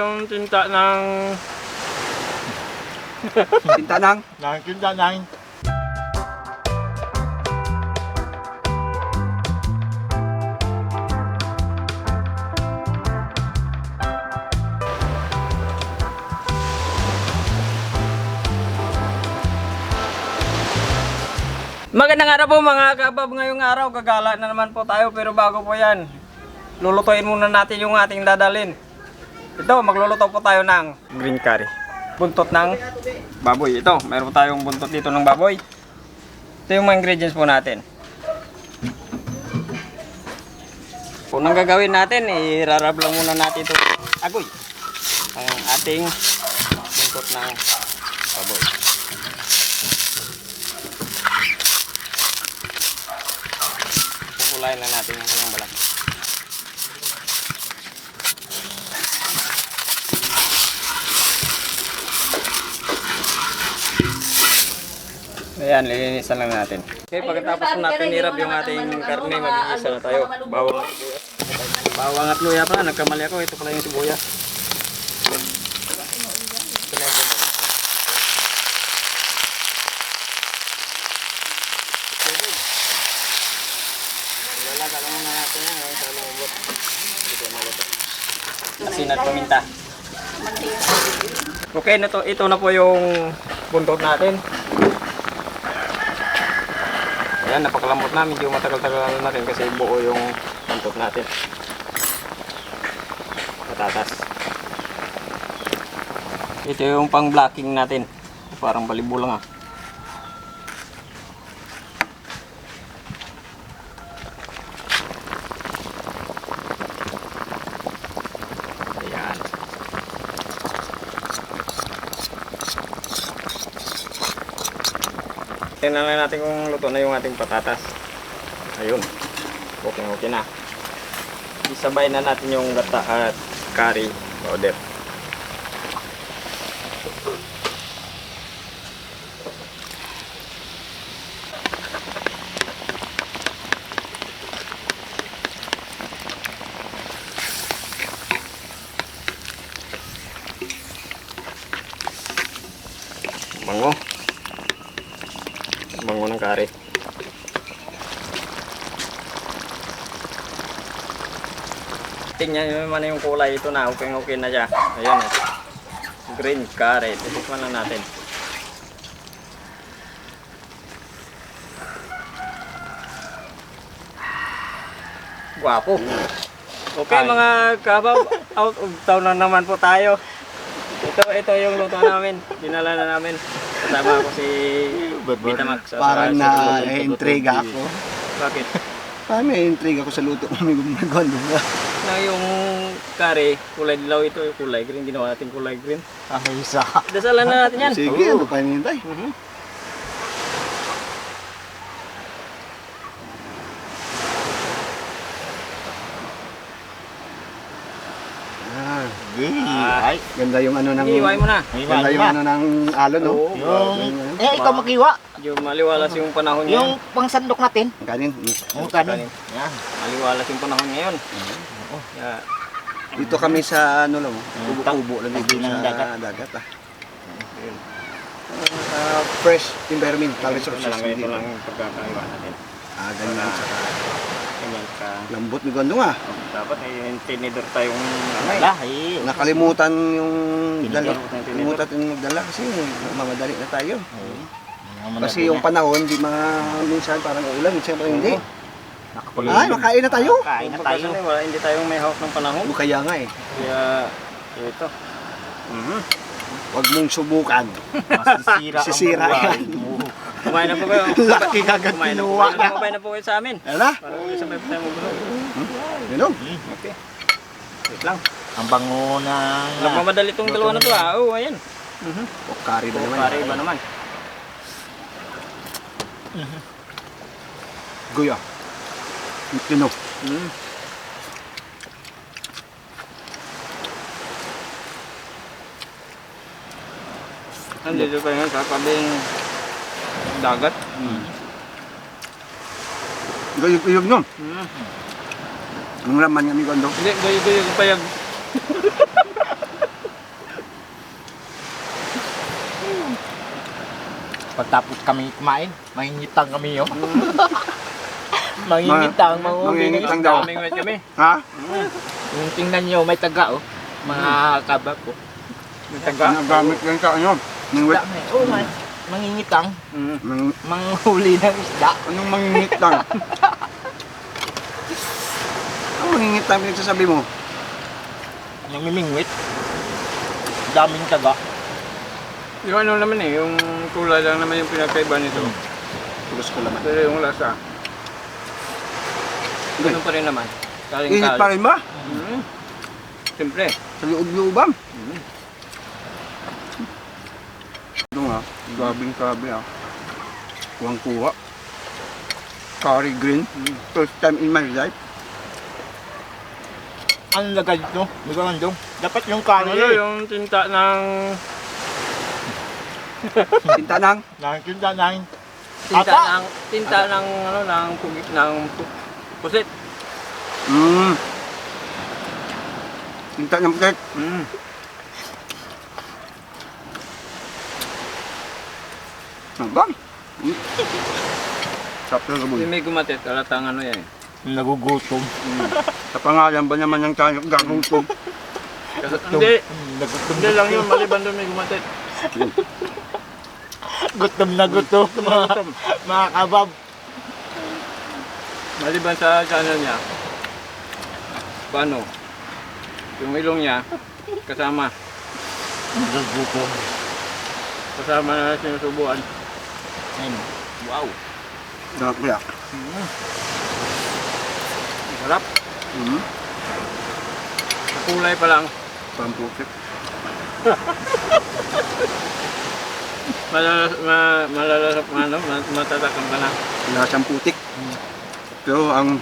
Yung tinta ng... Tinta ng? Tinta ng... Magandang araw po mga kabab. Ngayong araw gagala na naman po tayo, pero bago po yan, lulutuin muna natin yung ating dadalhin. Ito, magluluto po tayo ng green curry, buntot ng baboy. Ito, meron po tayong buntot dito ng baboy. Ito yung mga ingredients po natin. Unang gagawin natin, irarab lang muna natin ito agoy, ang ating buntot ng baboy. Pupulayin lang natin yung kanyang balat. Ayan, lilinisan lang natin. Okay, pagkatapos natin irap yung ating karne, mag-iisa na tayo. Bawang at luya pa, nagkamali ako. Ito pala yung sibuyas. Lalaga lang muna natin yan, sa lumubot. Dito maluto. Asin at paminta. Okay, ito na po yung buntot natin. Ayan, napakalambot na. Medyo matagal-tagal na rin kasi buo yung buntot natin. Patatas. Ito yung pang blocking natin. Parang balibo lang ah. Ayan. Tingnan lang natin kung luto na yung ating patatas. Ayun. Okay na. Isabay na natin yung gata at curry powder. Bango ng curry. Tingnan nyo naman yung kulay. Ito na, okay na siya. Ayan eh. Green curry. Titikman lang natin. Guwapo. Okay mga kabab, out of town na naman po tayo. Ito yung luto namin. Dinala na namin. Kasama ko si Vitamax. Parang na-intriga ako. Bakit? Parang na-intriga ako sa luto ng gondong. Na yung curry, kulay dilaw ito, kulay green. Ginawa natin kulay green. Isa. Dasalan na natin yan. Sige, ano pa hinihintay? Ay, Ganda yung ano ng... Iiway mo na. Ganda yung ano ng alon, no? yung... ikaw maghiwa. Medyo maliwalas yung panahon ngayon. Yung pangsandok natin. Kanin. Yung kanin. Yan. Maliwalas yung panahon ngayon. Yeah. Dito kami sa ano lang, Kubo kubo lang dito ng sa dagat ah. Fresh environment, resources Ito lang dito. lang yung pagkakaiwa natin. Ganyan saka Ganyan ka. lambot ni gondong ah. Dapat may tinidor tayong ano eh. Lahi. Nakalimutan yung dala. Tinidor. Nakalimutan yung magdala kasi mamadali na tayo. Kasi yung panahon, di minsan parang ulan, minsan parang hindi. Ay, makain na tayo. Kain na tayo. Kasi wala, hindi tayong may hawak ng panahon. Kaya nga eh. Kaya ito. Huwag mong subukan. Sisira ang Sisira buhay. yan. Kumain na po kayo. Laki kagad Kumain na po kinuha kayo. na. Kumain na po kayo sa amin. Ano na? Para po sa may tayo magulo. Minom. Okay. Wait lang. Ang bango na... Nagmamadali itong dalawa na to ah. Oo, ayan. O, kari ba naman? Pare iba naman. Guya. Tino. Nandito pa yun sa tabing dagat. Gayog-gayog no? Ang laman nga ni Gondo. Hindi, gayog-gayog pa yung Pagtapos kami kumain, mangingitang kami yun. Mangingitang, Mangingitang daw. Daming wet kami. Ha? Yung tingnan nyo, may taga oh. Mga kabab ko. May taga. Nagamit yan sa ano? Nang wet. Dami. Oh, mangingitang. Mang- Manghuli ng isda. Anong mangingitang? Anong mangingitang pinagsasabi mo? Yung mimingwit. Daming taga. Yung ano naman eh, yung kulay lang naman yung pinagkaiba nito. Tulos ko naman. Pero yung lasa, ganun pa rin naman. Init pa rin ba? Siyempre. Sa loob-loobam? Ito nga, grabe ah. Kuwang-kuha. Curry green. First time in my life. Ano lagay dito? May gawandong. Dapat yung Ano kani. yung tinta ng... Tinta ng Nakikita ng Tinta Ata! ng... Tinta ng... Ano, ng... Pusit. Tinta ng putek. Bang! Sarap na Hindi gaboy. may gumatit, alatang ano yan eh. nagugutom. Sa pangalan ba naman ng tayo gagawin ko? Hindi, Nagutom. hindi lang yun, maliban doon may gumatit. Gutom na gutom. Mga kabab. Maliban sa channel niya. Paano? Yung ilong niya, kasama. Nagugutom. Kasama na sinusubuan. Ayun. Wow! Sarap kaya. Sarap. Sa kulay pa lang, Pamputik. matatakam ka na. Lasang putik. Pero ang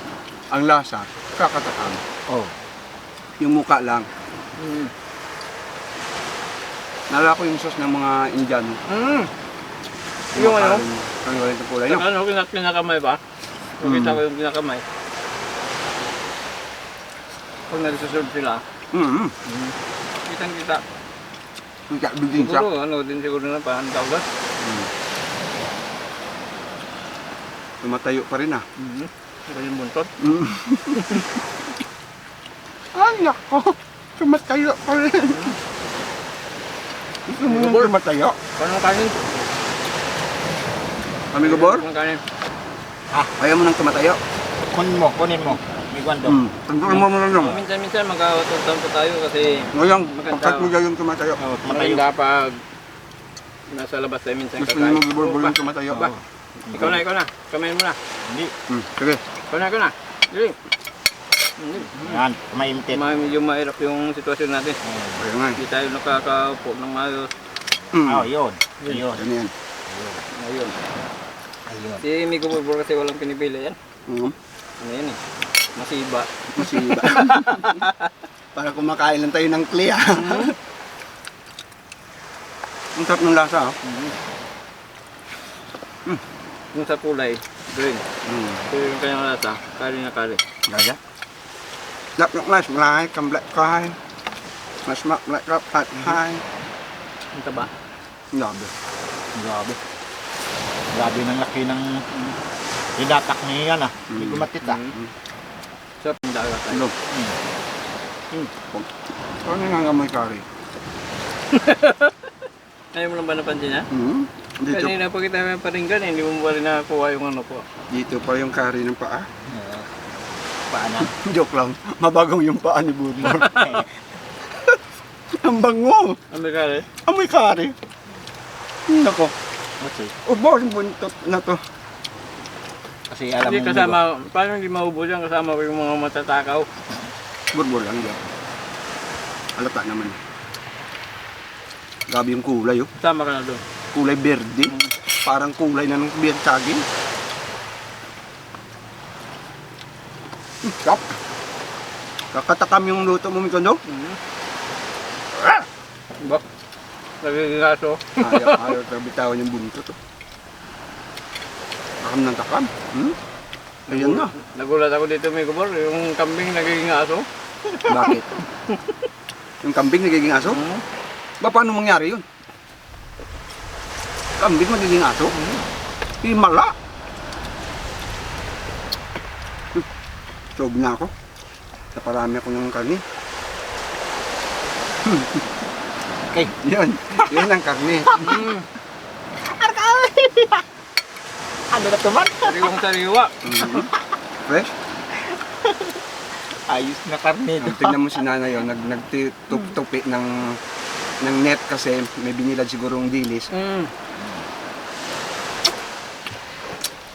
lasa, kakatakam. Oh. Yung muka lang. Nalala ko yung sauce ng mga Indiano. Yung ano? Ang galing ng kulay nyo. Ano, kinakamay ba? Nakita ko yung kinakamay. Pag nagsusunod sila, kitang-kita. Yung kakbigin siya. Siguro, ano din siguro na pa, ang tawag. Tumatayo pa rin ah. Ganyan buntot. Ay, nako. Tumatayo pa rin. Gusto mo yung tumatayo? Paano kanin? Kami gabor? Paano kanin? Ayaw mo nang tumatayo? Kunin mo. May gwandong. Tantuan mo lang lang. Minsan-minsan magkakatutan po tayo kasi Ngayon, Maganda. pakat mo dyan yung tumatayo. maganda pag nasa labas tayo minsan Gusto niyo kakain. mag-gabor yung tumatayo. Ba? Ikaw na. Kamain mo na. Hindi. Sige. Ikaw na. Dili. Yan. Maimtit. Medyo mahirap yung sitwasyon natin. Kaya nga. Hindi tayo nakakaupo ng maayos. Oh, yun. Yun. Yan yan. Ayun. Ayun. Si Miko Bubur kasi walang pinipili yan. Ano yan eh. Masiba. Masiba. Para kumakain lang tayo ng clear. Ang sarap ng lasa. Yung sa kulay, green. Pero yung kanyang lasa, kari na kari. Gaya. Lap ng nice, malay, kamblek kay. Mas mak, malay, rap, hat, hai. Ang taba. Grabe. Grabe. Grabe ng laki ng tinatak niya yan ah. Hindi gumatit ah. Sarap yung dagat tayo. Ano? Paano nangangamoy curry? Ayaw mo lang ba napansin ha? Dito, Kanina pa kita may paringgan eh, hindi mo ba rin nakakuha yung ano po. dito pa yung curry ng paa. Paana? Joke lang. Mabagaw yung paa ni Budmore. Ang bango. Ang may kari? Amoy curry. Nako. Kasi, Ubos yung buntot na to. kasi alam Hindi mo kasama, paano hindi maubos yan kasama ko yung mga matatakaw? Burbur lang yan. Alata naman. Grabe yung kulay oh. Kasama ka na doon. Kulay berde. Parang kulay na ng beer saging. Sarap. Kakatakam yung luto mo, Mikondo. Ba? Nagigaso. Ayaw bitawan yung buntot. Oh. Takam ng takam. Ayan na. Nagulat ako dito may kubor, yung kambing nagiging aso. Bakit? Yung kambing nagiging aso? Ba, paano mangyari yun? Kambing magiging aso? Himala. Sob na ako. Naparami ako ng karni. Okay. Yun ang karni. Ano na tuman? Sariwang sariwa. Fresh. Ayos na karne. Tignan mo si nanay yun, nagtupi ng net kasi may binilad sigurong dilis.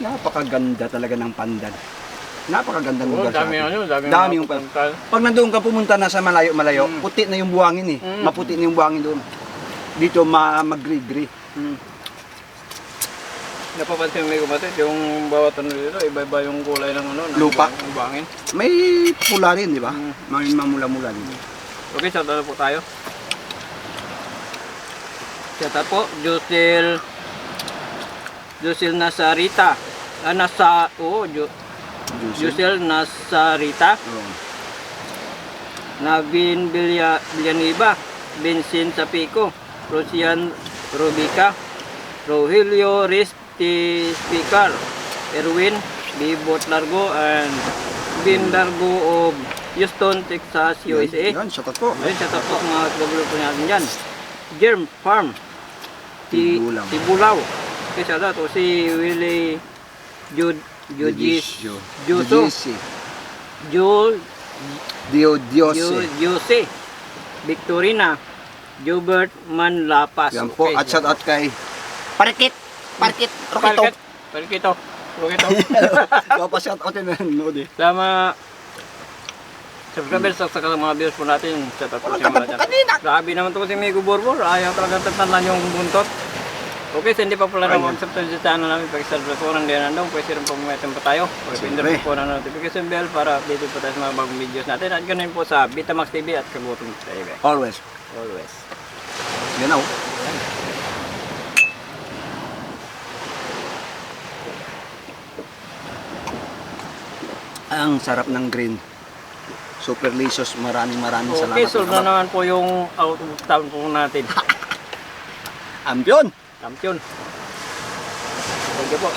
Napakaganda talaga ng Pandan. Napakaganda ng lugar sa atin. Dami yung Pag nandoon ka pumunta na sa malayo-malayo, puti na yung buhangin eh. Maputi na yung buhangin doon. Dito mag-gray-gray. Napapansin mo may kumatit, yung bawat ano dito, iba-iba yung kulay ng ano, ng Lupa. ng bangin. May pula rin, di ba? May mamula-mula rin. Okay, shout out po tayo. Shout out po, Jusel Nasarita. Jusel Nasarita. Oh. Navin Villanueva, Vincent Sapico, Rosian Rubica, Rogelio Speaker, Erwin Bibot Largo, and Bin Largo of Houston, Texas, USA. Yan, shout out po. Ayun, shout out po mga kagulo po natin dyan. Germ Farm, Tibulaw. Okay, shout out po si Willie Judis, Jose, Victorina, Jobert Manlapas. Yan po. Okay. At shout out kay Parikit. Rokito. Parikito. Rokito. Pa shout out yun. Nodi. Sa mga subscribers at saka mga viewers po natin, shout out po Walang siya mga tatapos kanina. Grabe naman to si Migo Borbor. Ayaw talaga tatanlan yung buntot. Okay, so hindi pa pala Ayun. na-subscribe sa channel namin. Pag-subscribe po nang diyan nandong. Pwede rin po pumitin pa tayo. Siyempre. Pag-pindot po na notification bell para updated po tayo sa mga bagong videos natin. At ganun po sa Bitamax TV at Kagutom TV. Always. Always. Yan o. Ang sarap ng green. Super licious. Maraming salamat. Okay, solve na naman po yung out of town po natin. Ampion! Champion. Thank you po.